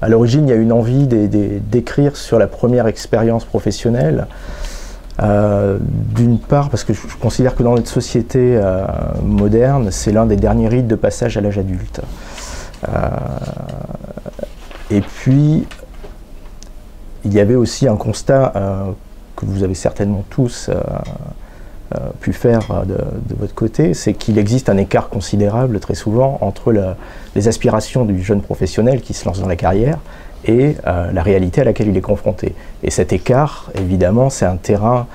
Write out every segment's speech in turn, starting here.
À l'origine, il y a une envie d'écrire sur la première expérience professionnelle. D'une part, parce que je considère que dans notre société moderne, c'est l'un des derniers rites de passage à l'âge adulte. Et puis, il y avait aussi un constat que vous avez certainement tous pu faire de votre côté, c'est qu'il existe un écart considérable très souvent entre les aspirations du jeune professionnel qui se lance dans la carrière et la réalité à laquelle il est confronté. Et cet écart, évidemment, c'est un terrain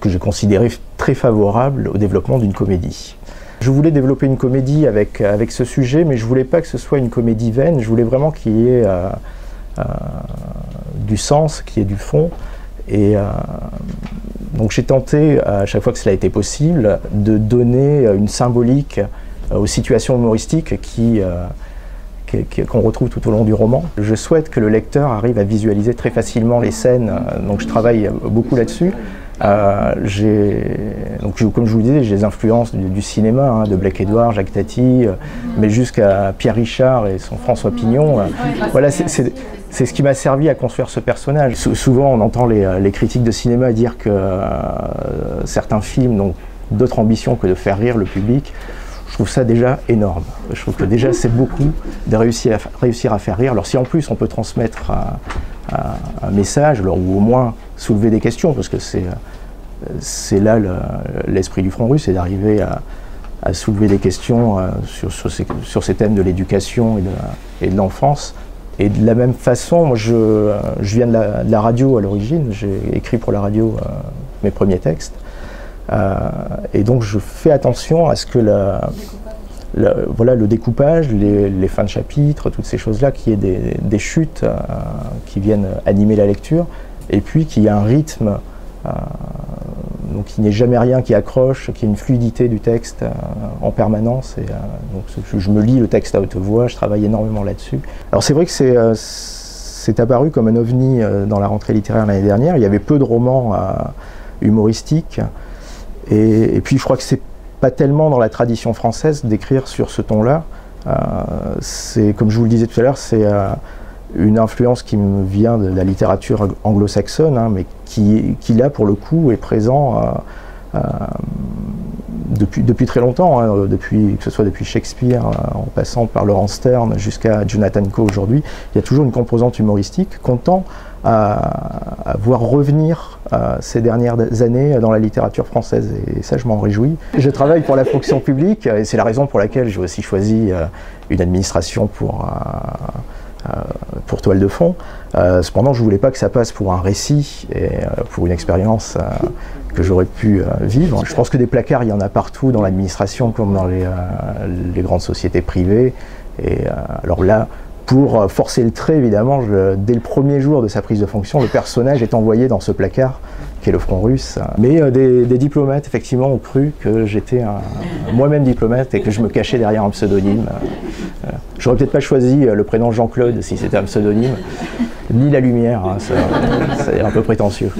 que j'ai considéré très favorable au développement d'une comédie. Je voulais développer une comédie avec ce sujet, mais je ne voulais pas que ce soit une comédie vaine, je voulais vraiment qu'il y ait du sens, qu'il y ait du fond. Et donc j'ai tenté, à chaque fois que cela a été possible, de donner une symbolique aux situations humoristiques qu'on retrouve tout au long du roman. Je souhaite que le lecteur arrive à visualiser très facilement les scènes, donc je travaille beaucoup là-dessus. Donc, comme je vous le disais, j'ai des influences du cinéma, de Blake Edwards, Jacques Tati, mais jusqu'à Pierre Richard et son François Pignon. Voilà, c'est ce qui m'a servi à construire ce personnage. Souvent, on entend les critiques de cinéma dire que certains films n'ont d'autre ambition que de faire rire le public. Je trouve ça déjà énorme. Je trouve que déjà c'est beaucoup de réussir à faire rire. Alors si en plus on peut transmettre un message, ou au moins soulever des questions, parce que c'est là l'esprit du Front Russe, c'est d'arriver à soulever des questions sur ces thèmes de l'éducation et de l'enfance. Et de la même façon, moi je viens de la radio à l'origine, j'ai écrit pour la radio mes premiers textes. Et donc je fais attention à ce que voilà, le découpage, les fins de chapitre, toutes ces choses-là, qu'il y ait des chutes qui viennent animer la lecture, et puis qu'il y ait un rythme, donc qu'il n'y ait jamais rien qui accroche, qu'il y ait une fluidité du texte en permanence. Et, donc je me lis le texte à haute voix, je travaille énormément là-dessus. Alors c'est vrai que c'est apparu comme un ovni dans la rentrée littéraire l'année dernière. Il y avait peu de romans humoristiques. Et puis je crois que c'est pas tellement dans la tradition française d'écrire sur ce ton-là. C'est, comme je vous le disais tout à l'heure, c'est une influence qui me vient de la littérature anglo-saxonne, mais qui là pour le coup est présent depuis très longtemps, que ce soit depuis Shakespeare, en passant par Laurence Sterne jusqu'à Jonathan Coe aujourd'hui. Il y a toujours une composante humoristique qu'on tend à voir revenir ces dernières années dans la littérature française, et ça je m'en réjouis. Je travaille pour la fonction publique et c'est la raison pour laquelle j'ai aussi choisi une administration pour toile de fond. Cependant je ne voulais pas que ça passe pour un récit et pour une expérience que j'aurais pu vivre. Je pense que des placards il y en a partout dans l'administration comme dans les grandes sociétés privées, et alors là, pour forcer le trait, évidemment, dès le premier jour de sa prise de fonction, le personnage est envoyé dans ce placard, qui est le Front Russe. Mais des diplomates, effectivement, ont cru que j'étais moi-même diplomate et que je me cachais derrière un pseudonyme. J'aurais peut-être pas choisi le prénom Jean-Claude si c'était un pseudonyme, ni la lumière, ça est un peu prétentieux.